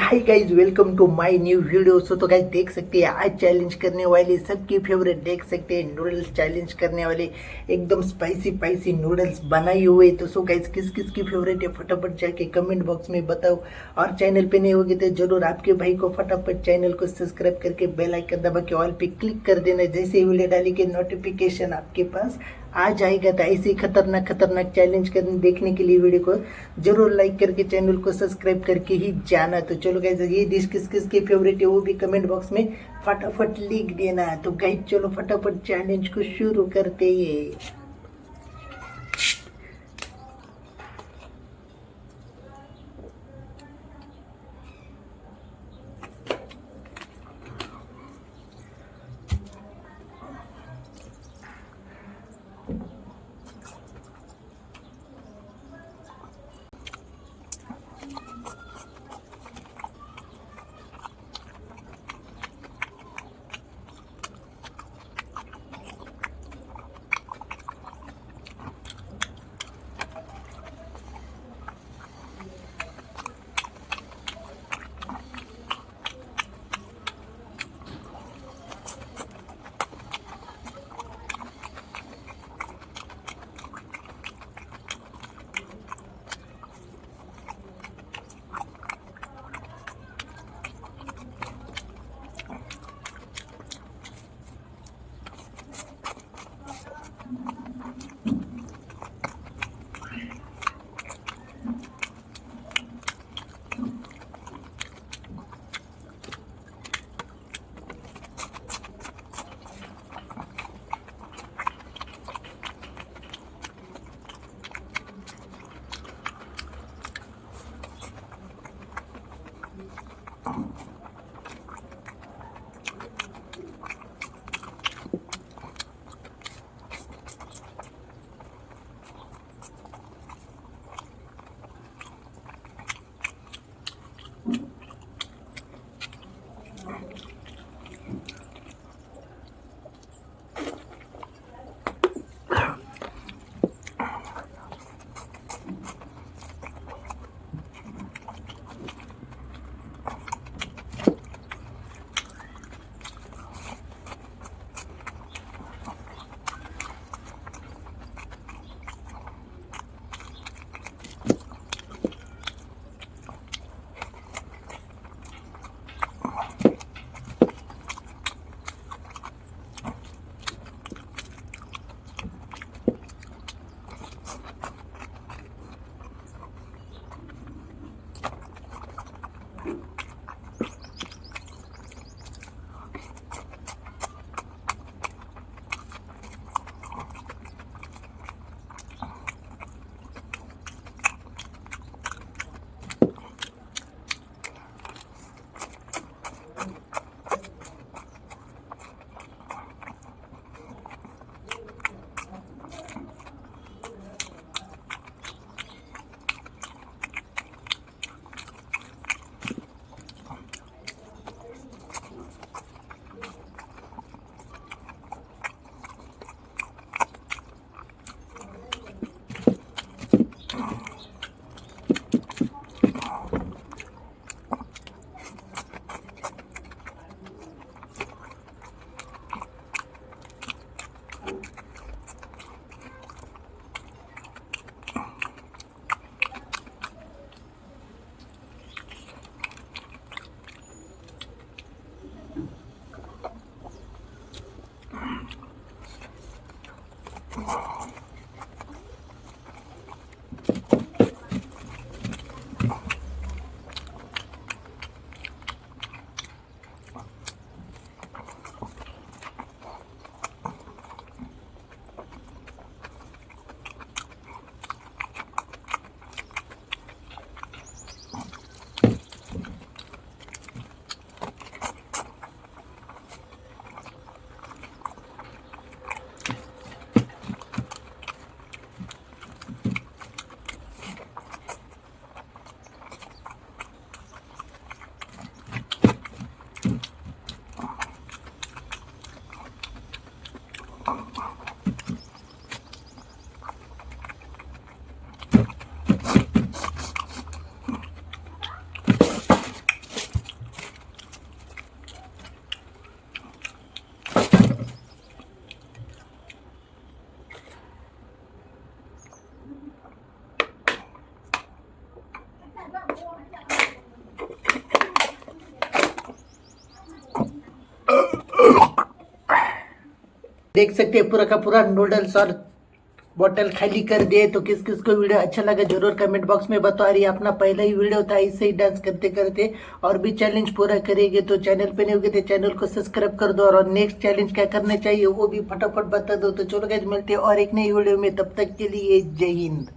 Hi guys, welcome to my new video. So तो guys देख सकते हैं आज चैलेंज करने वाले सबकी फेवरेट, देख सकते हैं नूडल्स चैलेंज करने वाले एकदम स्पाइसी स्पाइसी नूडल्स बनाए हुए। तो सो गाइज किस किस की फेवरेट है फटाफट जाके कमेंट बॉक्स में बताओ। और चैनल पे नए होगे तो जरूर आपके भाई को फटाफट चैनल को सब्सक्राइब करके बेल आइकन दबा के ऑल पे क्लिक कर देना। जैसे ही वीडियो डाली के नोटिफिकेशन आपके पास आ जाएगा। तो ऐसे ही खतरनाक खतरनाक चैलेंज करने देखने के लिए वीडियो को जरूर लाइक करके चैनल को सब्सक्राइब करके ही जाना। तो चलो गाइज, ये डिश किस किस की फेवरेट है वो भी कमेंट बॉक्स में फटाफट लिख देना। तो गाइज चलो फटाफट चैलेंज को शुरू करते हैं। देख सकते हैं पूरा का पूरा नूडल्स और बॉटल खाली कर दिए। तो किस किस को वीडियो अच्छा लगा जरूर कमेंट बॉक्स में बताओ। और ये अपना पहला ही वीडियो था ऐसे ही डांस करते करते, और भी चैलेंज पूरा करेंगे। तो चैनल पे नहीं होगे तो चैनल को सब्सक्राइब कर दो, और नेक्स्ट चैलेंज क्या करना चाहिए वो भी फटाफट बता दो। तो चलो गाइस मिलते हैं और एक नई वीडियो में, तब तक के लिए जय हिंद।